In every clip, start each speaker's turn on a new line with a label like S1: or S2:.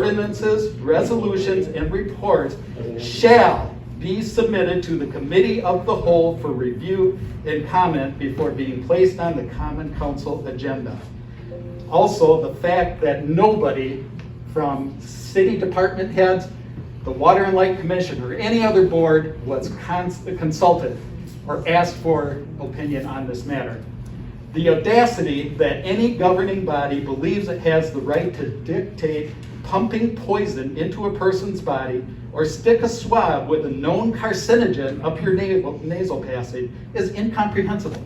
S1: ordinances, resolutions, and reports shall be submitted to the Committee of the Whole for review and comment before being placed on the Common Council agenda. Also, the fact that nobody from city department heads, the Water and Light Commission, or any other board was consulted or asked for opinion on this matter. The audacity that any governing body believes it has the right to dictate pumping poison into a person's body or stick a swab with a known carcinogen up your nasal passage is incomprehensible.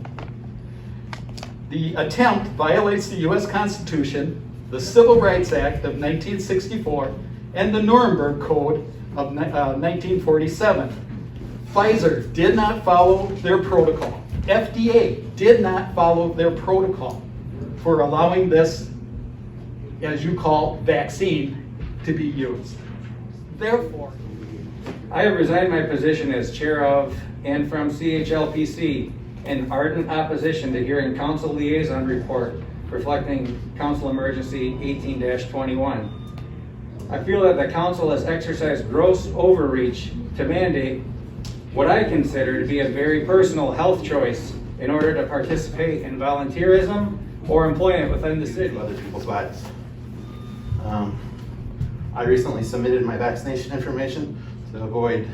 S1: The attempt violates the U.S. Constitution, the Civil Rights Act of 1964, and the Nuremberg Code of 1947. Pfizer did not follow their protocol. FDA did not follow their protocol for allowing this, as you call, vaccine to be used. Therefore,
S2: I have resigned my position as chair of and from CHLPC in ardent opposition to hearing Council Liaison Report reflecting Council Emergency 18-21. I feel that the Council has exercised gross overreach to mandate what I consider to be a very personal health choice in order to participate in volunteerism or employment within the city.
S3: Other people's bodies. I recently submitted my vaccination information to avoid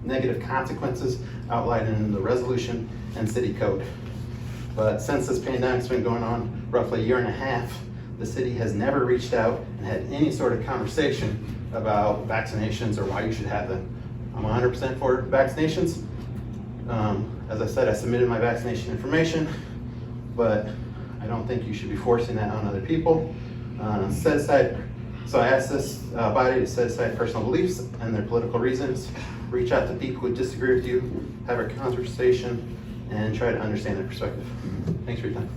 S3: negative consequences outlined in the resolution and city code. But since this pandemic's been going on roughly a year and a half, the city has never reached out and had any sort of conversation about vaccinations or why you should have them. I'm 100% for vaccinations. As I said, I submitted my vaccination information, but I don't think you should be forcing that on other people. So I asked this body to set aside personal beliefs and their political reasons, reach out to people who disagree with you, have a conversation, and try to understand their perspective. Thanks for your time.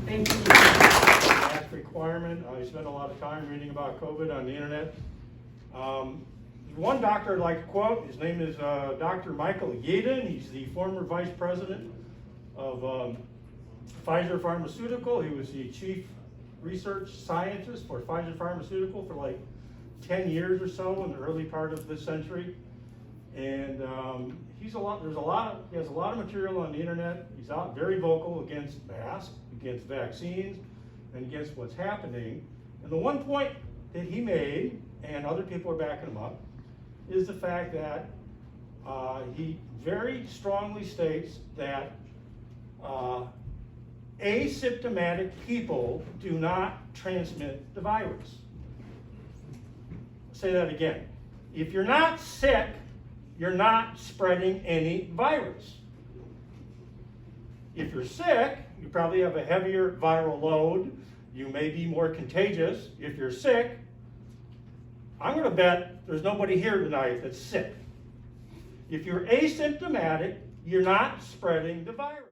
S4: Thank you. Act requirement. I spent a lot of time reading about COVID on the internet. One doctor I'd like to quote, his name is Dr. Michael Yeadon. He's the former vice president of Pfizer Pharmaceutical. He was the chief research scientist for Pfizer Pharmaceutical for like 10 years or so in the early part of this century. And he has a lot of material on the internet. He's out very vocal against masks, against vaccines, and against what's happening. And the one point that he made, and other people are backing him up, is the fact that he very strongly states that asymptomatic people do not transmit the virus. I'll say that again. If you're not sick, you're not spreading any virus. If you're sick, you probably have a heavier viral load. You may be more contagious. If you're sick, I'm going to bet there's nobody here tonight that's sick. If you're asymptomatic, you're not spreading the virus.